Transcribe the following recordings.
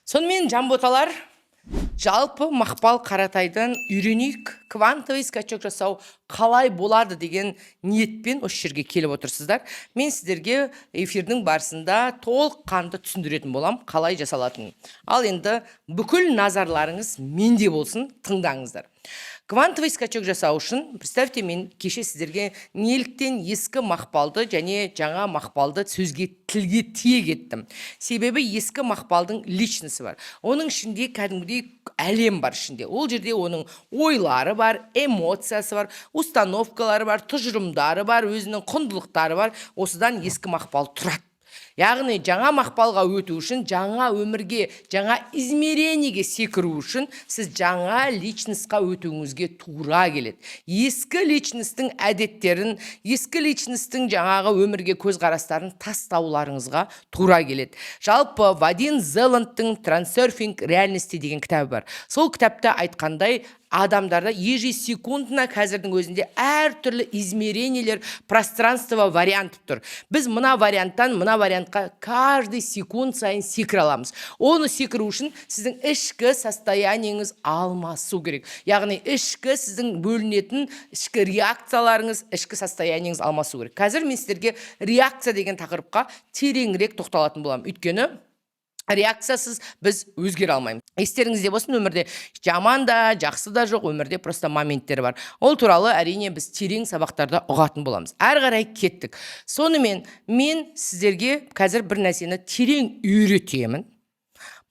Сонымен жамботалар, жалпы Мақпал Қаратайдан үйренейік, квантовый скачок жасау қалай болады деген ниетпен осы жерге келіп отырсыздар. Мен сіздерге эфирдің барысында толыққанды түсіндіретін болам, қалай жасалатынын. Ал енді бүкіл назарларыңыз менде болсын, тыңдаңыздар. Квантовый скачок жасау үшін, представьте, мен кеше сіздерге неліктен ескі Мақпалды және жаңа Мақпалды тілге тиек еттім. Себебі ескі Мақпалдың личності бар. Оның ішінде кәдімгідей әлем бар ішінде. Ол жерде оның ойлары бар, эмоциясы бар, установкалары бар, тұжырымдары бар, өзінің құндылықтары бар. Осыдан ескі Мақпал тұрады. Яғни жаңа Мақпалға өту үшін, жаңа өмірге, жаңа измерениеге секіру үшін сіз жаңа личностьқа өтуіңізге тура келеді. Ескі личностьтің әдеттерін, ескі личностьтің жаңағы өмірге көзқарастарын тастауларыңызға тура келеді. Жалпы Вадим Зеландтың «Трансерфинг реальности» деген кітабы бар. Сол кітапта айтқандай, адамдарда ежесекундына қазірдің өзінде әртүрлі измерениелер, пространство вариант тұр. Біз мына варианттан мына вариантқа каждый секунд сайын секіре аламыз. Оны секіру үшін сіздің ішкі состояниеңіз алмасу керек. Яғни ішкі сіздің бөлінетін ішкі реакцияларыңыз, ішкі состояниеңіз алмасу керек. Қазір мен сіздерге реакция деген тақырыпқа тереңірек тоқталатын боламын. Өйткені реакциясыз біз өзгере алмаймыз. Естеріңізде болсын, өмірде жаман да, жақсы да жоқ, өмірде просто моменттер бар. Ол туралы әрине біз терең сабақтарда ұғатын боламыз. Әрі қарай кеттік. Сонымен мен сіздерге қазір бір нәрсені терең үйретемін.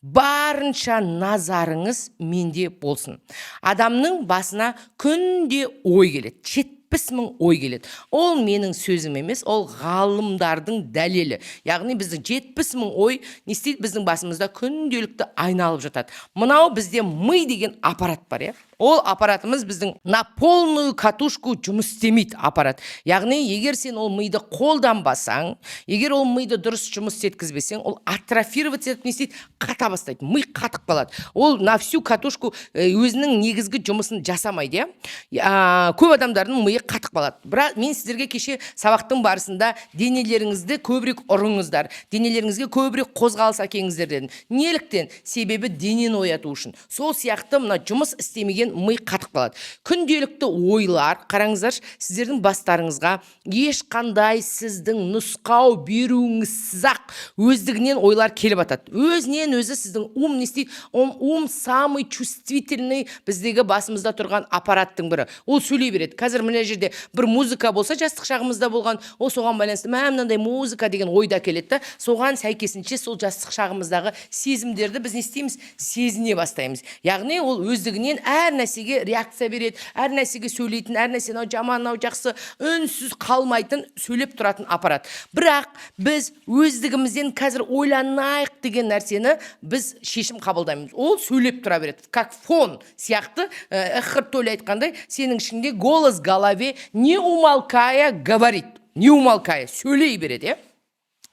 Барынша назарыңыз менде болсын. Адамның басына күнде ой келеді. 70.000 ой келеді. Ол менің сөзім емес, ол ғалымдардың дәлелі. Яғни біздің 70.000 ой не істейді? Біздің басымызда күнделікті айналып жатады. Мынау бізде ми деген аппарат бар, Ол аппаратымыз біздің на полную катушку жұмыс істемейді аппарат. Яғни, егер сен ол миды қолданбасаң, егер ол миды дұрыс жұмыс еткізбесең, ол атрофировать етіп не істейді? Қата бастайды. Ми қатып қалады. Ол на всю катушку өзінің негізгі жұмысын жасамайды, Көп адамдардың миы қатып қалады. Бірақ мен сіздерге кеше сабақтың барысында денелеріңізді көбірек ұрыңыздар, денелеріңізге көбірек қозғалыс әкеліңіздер дедім. Неліктен? Себебі денені ояту үшін. Сол сияқты мына жұмыс істемеген ми қатып қалады. Күнделікті ойлар, қараңыздар, сіздердің бастарыңызға ешқандай сіздің нұсқау беруіңізсіз-ақ өздігінен ойлар келіп атады. Өзінен өзі сіздің не істейді? Ум самый чувствительный біздегі басымызда тұрған аппараттың бірі. Ол сөйлей береді. Қазір мына жерде бір музыка болса, жастық шағымызда болған, ол соған байланысты мынандай музыка деген ойда келеді. Соған сәйкесінше сол жастық шағымыздағы сезімдерді біз не істейміз? Сезіне бастаймыз. Яғни ол өздігінен әр нәрсеге реакция береді, әр нәрсеге сөйлейтін, әр нәрсені жаман, жақсы, үнсіз қалмайтын, сөйлеп тұратын аппарат. Бірақ біз өздігімізден қазір ойланайық деген нәрсені біз шешім қабылдаймыз. Ол сөйлеп тұра береді. Как фон сияқты, Эхарт Толле айтқандай, сенің ішінде голос в голове не умолкая говорит, не умолкая сөйлей береді,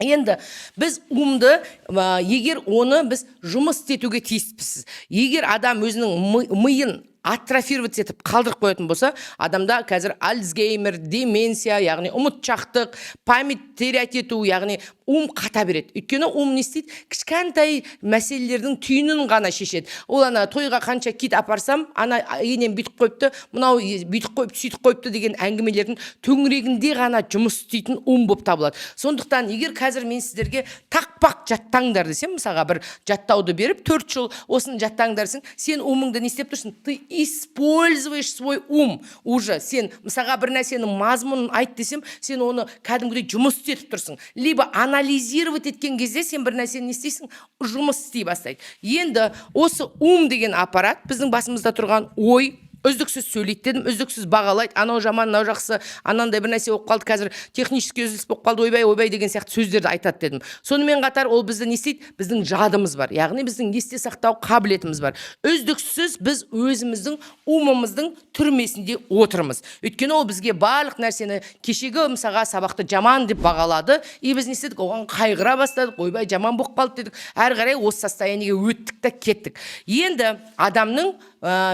Енді біз умды, егер оны біз жұмыс етуге тиіспіз. Егер адам өзінің миын атрофировать етіп қалдырып қоятын болса, адамда қазір альцгеймер, деменция, яғни ұмытшақтық, память терять ету, яғни қата береді. Өйткені не істейді? Кішкентай мәселелердің түйінін ғана шешеді. Ол тойға қанша кит апарсам, енем бүйтіп қойыпты, мынау бүйтіп қойып, сөйтіп қойыпты деген әңгімелердің төңірегінде ғана жұмыс істейтін болып табылады. Сондықтан, егер қазір мен сіздерге тақпақ жаттаңдар десем, мысалға бір жаттауды беріп, 4 жыл осын жаттаңдарсың, сен умыңды не істеп тұрсың? Ты используешь свой ум уже. Сен, мысалға бір нәрсенің мазмұнын айт десем, сен оны кәдімгідей жұмыс етіп тұрсың. Либо анализировать еткен кезде сен бір нәрсені не істейсің? Жұмыс істей бастайды. Енді осы ум деген аппарат біздің басымызда тұрған ой, үздіксіз сөйлейді дедім, үздіксіз бағалайды, анау жаман, мынау жақсы, анандай бір нәрсе болып қалды, қазір технический үзіліс болып қалды, ойбай деген сияқты сөздерді айтады дедім. Сонымен қатар ол бізді не істейді? Біздің жадымыз бар, яғни біздің есте сақтау қабілетіміз бар. Үздіксіз біз өзіміздің умымыздың түрмесінде отырмыз. Өйткені ол бізге барлық нәрсені кешегі мысалға сабақты жаман деп бағалады, біз не істедік? Оған қайғыра бастадық, ойбай жаман болып қалды дедік. Әрі қарай осы состояниеге өттік та кеттік. Енді адамның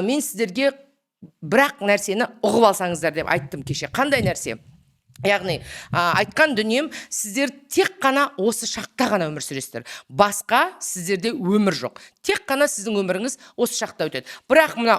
мен сіздерге бірақ нәрсені ұғып алсаңыздар деп айттым кеше. Қандай нәрсе? Яғни айтқан дүнием, сіздер тек қана осы шақта ғана өмір сүресіздер. Басқа сіздерде өмір жоқ. Тек қана сіздің өміріңіз осы шақта өтеді. Бірақ мына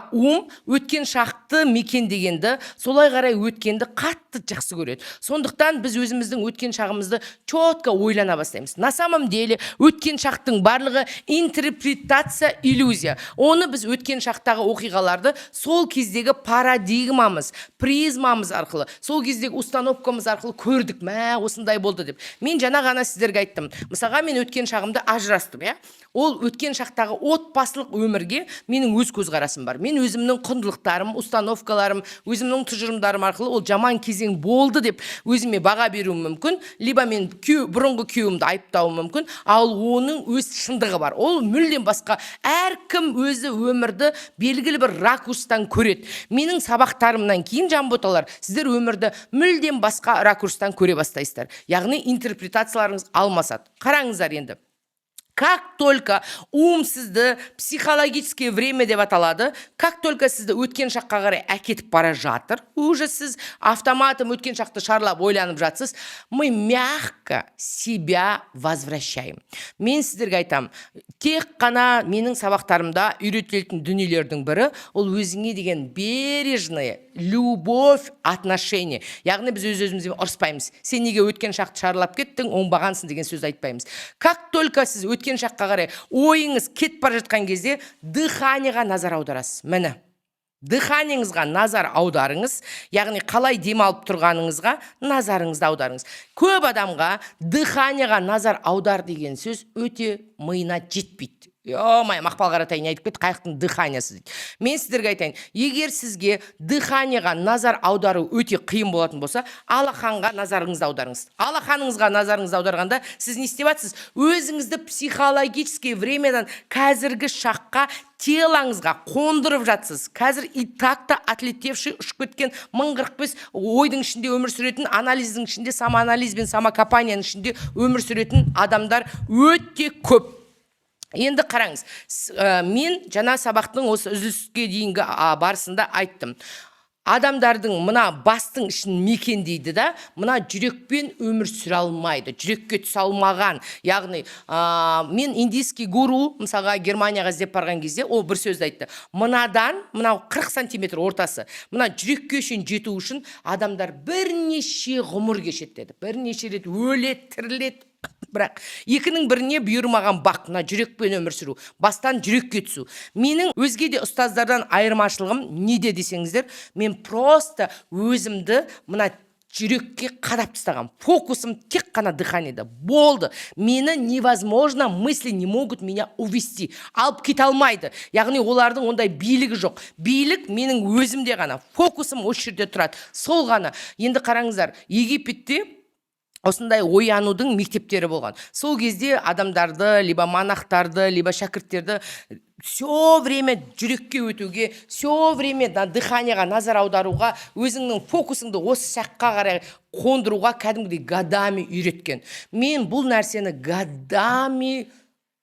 өткен шақты мекендегенді, солай қарай өткенді қатты жақсы көреді. Сондықтан біз өзіміздің өткен шағымызды четко ойлана бастаймыз. На самом деле өткен шақтың барлығы интерпретация, иллюзия. Оны біз өткен шақтағы оқиғаларды сол кездегі парадигмамыз, призмамыз арқылы, сол кездегі установка арқылы көрдік, мә осындай болды деп. Мен жаңа ғана сіздерге айттым. Мысалға, мен өткен шағымда ажырастым, иә? Ол өткен шақтағы отбасылық өмірге менің өз көзқарасым бар. Мен өзімнің құндылықтарым, установкаларым, өзімнің тұжырымдарым арқылы ол жаман кезең болды деп өзіме баға беруім мүмкін, либо мен бұрынғы күйеуімді айыптауым мүмкін, ал оның өз шындығы бар. Ол мүлдем басқа. Әркім өзі өмірді белгілі бір ракурстан көреді. Менің сабақтарымнан кейін, жанботалар, сіздер өмірді мүлдем басқа ракурстан көре бастайсыздар. Яғни интерпретацияларыңыз алмасады. Қараңыздар енді. Как только сізді психологическое время деп аталады, как только сізді өткен шаққа қарай әкетіп бара жатыр, уже сіз автоматом өткен шақты шарлап ойланып жатсыз, мы мягко себя возвращаем. Мен сіздерге айтам, тек қана менің сабақтарымда үйретілетін дүниелердің бірі, ол өзіңе деген бережная любовь, отношение. Яғни біз өз-өзімізбен ұрыспаймыз. Сен неге өткен шақты шарлап кеттің, оңбағансың деген сөз айтпаймыз. Как только сіз өткен шаққа қарай ойыңыз кетіп бара жатқан кезде дыханиеға назар аударасыз. Міне, дыханиеңізға назар аударыңыз, яғни қалай демалып тұрғаныңызға назарыңызды аударыңыз. Көп адамға дыханиеға назар аудар деген сөз өте миына жетпейді. Мақпал Қаратай не айтып кетті, қайықтың дыханиясы дейді. Мен сіздерге айтайын, егер сізге дыханияға назар аудару өте қиын болатын болса, алақанға назарыңызды аударыңыз. Алақаныңызға назарыңызды аударғанда сіз не істеп жатсыз? Өзіңізді психологический времядан қазіргі шаққа телаңызға қондырып жатсыз. Қазір и так-то отлетевший ұшып кеткен 1045 ойдың ішінде өмір сүретін, анализдің ішінде, самоанализ бен самокопанияның ішінде өмір сүретін адамдар өте көп. Енді қараңыз, мен жаңа сабақтың осы үзіліске дейінгі барысында айттым. Адамдардың мына бастың ішін мекендейді да, мына жүрекпен өмір сүре алмайды, жүрекке түсе алмаған. Яғни, мен индийский гуру, мысалға Германияға іздеп барған кезде, ол бір сөзді айтты. Мынадан, мынау 40 сантиметр ортасы, мына жүрекке үшін жету үшін адамдар бірнеше ғұмыр кешеді деді. Бірнеше рет өледі, тіріледі. Бірақ екінің біріне бұйырмаған бақ, мына жүрекпен өмір сүру, бастан жүрекке түсу. Менің өзге де ұстаздардан айырмашылығым неде десеңіздер, мен просто өзімді мына жүрекке қадап тастаған. Фокусым тек қана дыханиеда болды. Мені невозможно, мысли не могут меня увести. Алып кете алмайды. Яғни олардың ондай билігі жоқ. Билік менің өзімде ғана. Фокусым осы жерде тұрады. Сол ғана. Енді қараңыздар, Египетте осындай оянудың мектептері болған. Сол кезде адамдарды, либо монахтарды, либо шәкірттерді все время жүрекке өтуге, все время дыханияға назар аударуға, өзіңнің фокусыңды осы шаққа қарай қондыруға кәдімгідей годами үйреткен. Мен бұл нәрсені годами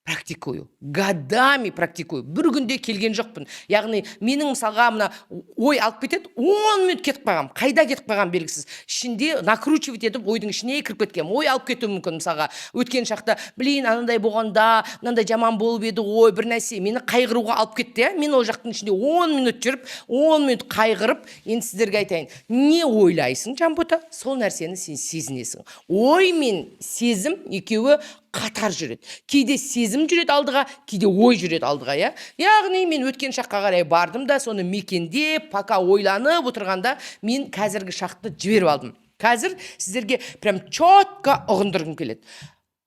практикую. Бір күнде келген жоқпын. Яғни, менің мысалға мына ой алып кетеді, 10 минут кетіп қалғам. Қайда кетіп қалғам белгісіз. Ішінде накручивать етіп, ойдың ішіне кіріп кеткем. Ой алып кетуі мүмкін мысалға. Өткен шақта, анандай болғанда, мынандай жаман болып еді, ой, бір нәрсе мені қайғыруға алып кетті. Мен ол жақтың ішінде 10 минут жүріп, 10 минут қайғырып, енді сіздерге айтайын. Не ойлайсың, Жанбота? Сол нәрсені сен сезінесің. Ой мен сезім екеуі қатар жүреді. Кейде сезім жүреді алдыға, кейде ой жүреді алдыға, я? Яғни мен өткен шаққа қарай бардым да, соны мекенде, пока ойланып отырғанда, мен қазіргі шақты жіберіп алдым. Қазір сіздерге прям четко ұғындырғым келеді.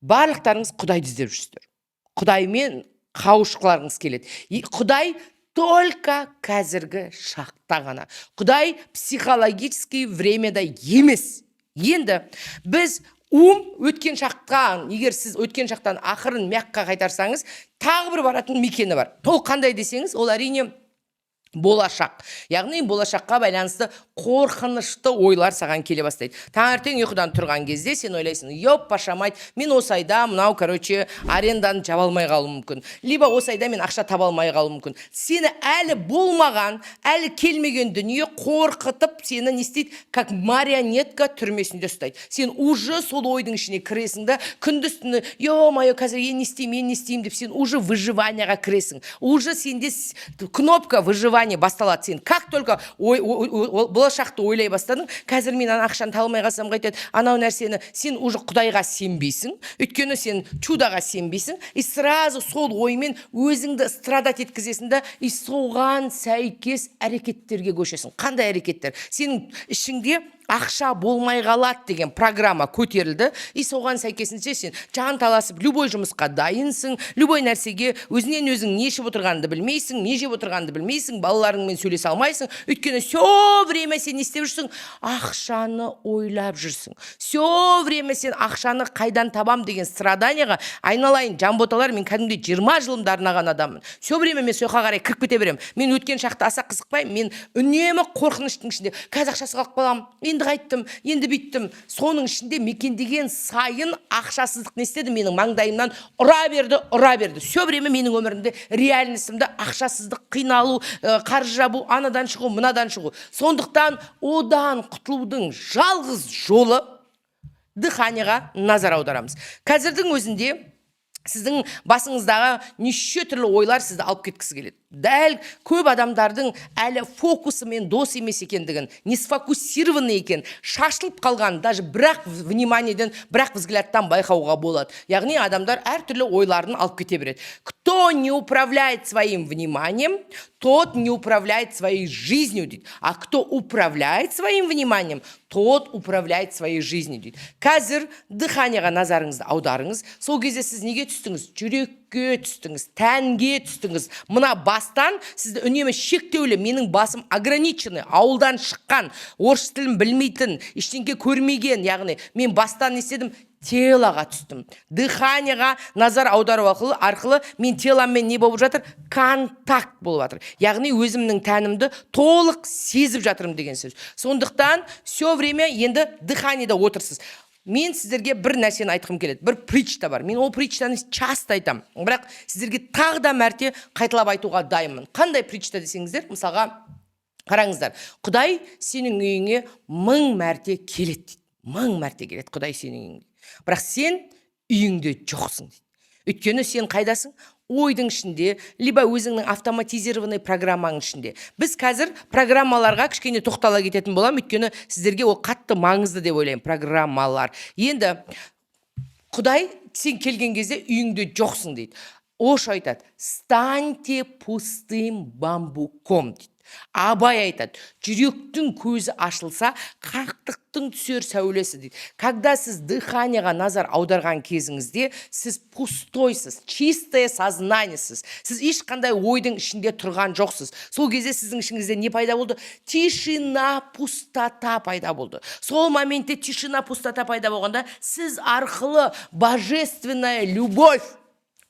Барлықтарыңыз Құдайды іздеп жүрсіздер. Құдаймен қауышқыларыңыз келеді. Құдай только қазіргі шақта ғана. Құдай психологический времяда емес. Енді біз өткен шақтан, егер сіз өткен шақтан ақырын мякқа қайтарсаңыз, тағы бір баратын мекені бар. Ол қандай десеңіз, ол әрине болашақ. Яғни болашаққа байланысты қорқынышты ойлар саған келе бастайды. Таңертең ұйқыдан тұрған кезде сен ойлайсың, "Йоп, пашамайт, мен осы айда мынау, аренданы жаба алмай қалуым мүмкін. Либо осы айда мен ақша таба алмай қалуым мүмкін." Сені әлі болмаған, әлі келмеген дүние қорқытып, сені не істейді? Как марионетка түрмесінде ұстайды. Сен уже сол ойдың ішіне кіресің да, күндіз-түні, "Ё-моё, қазір не істеймін деп сен уже выживанияға кіресің. Уже сенде кнопка выживания басталады. Сен как только болашақты ойлай бастадың, қазір мен ақшаны таба алмай қалсам қайтеді, анау нәрсені, сен уже Құдайға сенбейсің, өйткені сен чудаға сенбейсің, и сразу сол оймен өзіңді страдать еткізесің да, и соған сәйкес әрекеттерге көшесің. Қандай әрекеттер? Сенің ішіңде ақша болмай қалады деген программа көтерілді, и соған сәйкесінше сен жан таласып, любой жұмысқа дайынсың, любой нәрсеге өзінен өзің не ішіп отырғанды білмейсің, не жеп отырғанды білмейсің, балаларыңмен сөйлесе алмайсың, өйткені все время сен не істеп жүрсің? Ақшаны ойлап жүрсің. Все время сен ақшаны қайдан табам деген страданияға айналайын, жамботалар, мен кәдімгідей 20 жылымды арнаған адаммын. Все время мен сояққа қарай кіріп кете беремін. Мен өткен шақты аса қызықпаймын, мен үнемі қорқыныштың ішінде, қазір ақшасы қалып қалам, енді қайттым, енді биттім. Соның ішінде мекендеген сайын ақшасыздық не істеді? Менің маңдайымнан ұра берді. Все время менің өмірімде реальностымда ақшасыздық, қиналу, қаржы жабу, анадан шығу, мынадан шығу. Сондықтан одан құтылудың жалғыз жолы дыханияға назар аударамыз. Қазірдің өзінде сіздің басыңыздағы неше түрлі ойлар сізді алып кеткісі келеді. Дәл көп адамдардың әлі фокусымен дос емес екендігін, не сфокусированный екен, шашылып қалған, даже бірақ вниманиеден, бірақ взглядтан байқауға болады. Яғни адамдар әртүрлі ойларын алып кете береді. Кто не управляет своим вниманием, тот не управляет своей жизнью, дейді. А кто управляет своим вниманием, тот управляет своей жизнью, дейді. Қазір дыханияға назарыңызды аударыңыз. Сол кезде сіз неге түстіңіз? Жүрекке түстіңіз, тәнге түстіңіз. Мына бастан сізді үнемі шектеулі, менің басым ограниченный, ауылдан шыққан, орыс тілін білмейтін, ештеңке көрмеген, яғни мен бастан не істедім? Телаға түстім. Дыханияға назар аудару арқылы мен теламмен не болып жатыр? Контакт болып жатыр. Яғни өзімнің тәнімді толық сезіп жатырым деген сөз. Сондықтан все время енді дыханияда отырсыз. Мен сіздерге бір нәрсені айтқым келеді. Бір притча бар. Мен ол притчаны часто айтам. Бірақ сіздерге тағы да мәрте қайталап айтуға дайынмын. Қандай притча десеңіздер, мысалға қараңыздар. Құдай сенің үйіңе 1000 мәрте келеді. 1000 мәрте келеді Құдай сенің үйіңе. Бірақ сен үйіңде жоқсың дейді. Өйткені сен қайдасың? Ойдың ішінде, либо өзіңнің автоматизированный программаның ішінде. Біз қазір программаларға кішкене тоқтала кететін болам, өйткені сіздерге ол қатты маңызды деп ойлаймын, программалар. Енді Құдай сен келген кезде үйіңде жоқсың дейді. Ош айтады, станьте пустым бамбуком дейді. Абай айтады, жүректің көзі ашылса, қақтықтың түсер сәулесі дейді. Когда сіз дыханияға назар аударған кезіңізде, сіз пустойсыз, чистое сознаниесіз. Сіз ешқандай ойдың ішінде тұрған жоқсыз. Сол кезде сіздің ішіңізде не пайда болды? Тишина, пустота пайда болды. Сол моментте тишина, пустота пайда болғанда, сіз арқылы божественная любовь,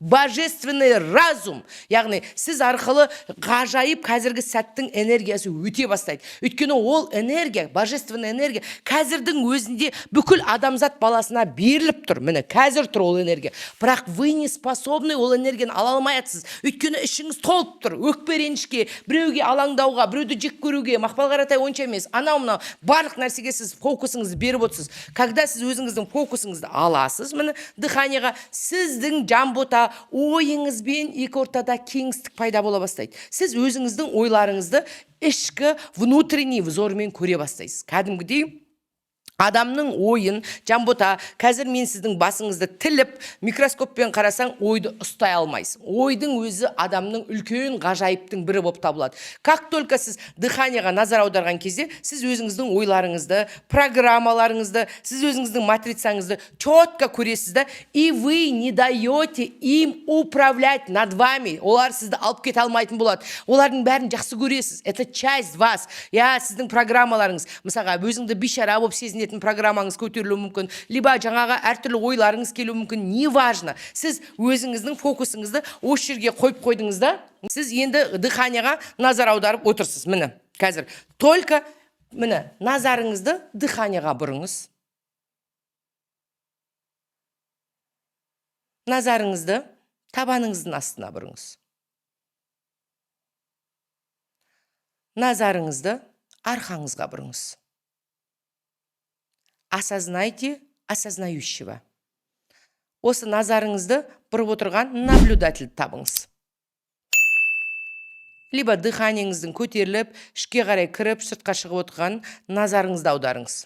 божественный разум, яғни сіз арқылы ғажайып қазіргі сәттің энергиясы өте бастайды. Өйткені ол энергия, божественный энергия қазірдің өзінде бүкіл адамзат баласына беріліп тұр. Міне, қазір тұр ол энергия. Бірақ вы не способны ол энергияны ала алмайсыз. Өйткені ішіңіз толып тұр. Өкпе-ренішке, біреуге алаңдауға, біреуді жек көруге, Мақпал Қаратай онша емес. Анау-мынау барлық нәрсеге сіз фокусыңызды беріп отырсыз. Когда сіз өзіңіздің фокусыңызды аласыз, міне, дыханияға, сіздің жамбота ойыңызбен екі ортада кеңістік пайда бола бастайды. Сіз өзіңіздің ойларыңызды ішкі внутренний взормен көре бастайсыз. Кәдімгідей адамның ойын, жамбота, қазір мен сіздің басыңызды тіліп, микроскоппен қарасаң, ойды ұстай алмайсың. Ойдың өзі адамның үлкен ғажайыптың бірі болып табылады. Как только сіз дыханияға назар аударған кезде, сіз өзіңіздің ойларыңызды, программаларыңызды, сіз өзіңіздің матрицаңызды четко көресіз да, и вы не даете им управлять над вами. Олар сізді алып кете алмайтын болады. Олардың бәрін жақсы көресіз. Это часть вас. Я сіздің программаларыңыз. Мысалға, өзіңді бейшара болып сезінетін келетін программаңыз көтерілуі мүмкін, либо жаңағы әртүрлі ойларыңыз келуі мүмкін, неважно. Сіз өзіңіздің фокусыңызды осы жерге қойып қойдыңыз да, сіз енді дыханияға назар аударып отырсыз. Міне, қазір. Только, міне, назарыңызды дыханияға бұрыңыз. Назарыңызды табаныңыздың астына бұрыңыз. Назарыңызды арқаңызға бұрыңыз. Осознайте осознающего. Осы назарыңызды бұрып отырған наблюдатель табыңыз. Либо дыханияңыздың көтеріліп, ішке қарай кіріп, сыртқа шығып отырған назарыңызды аударыңыз.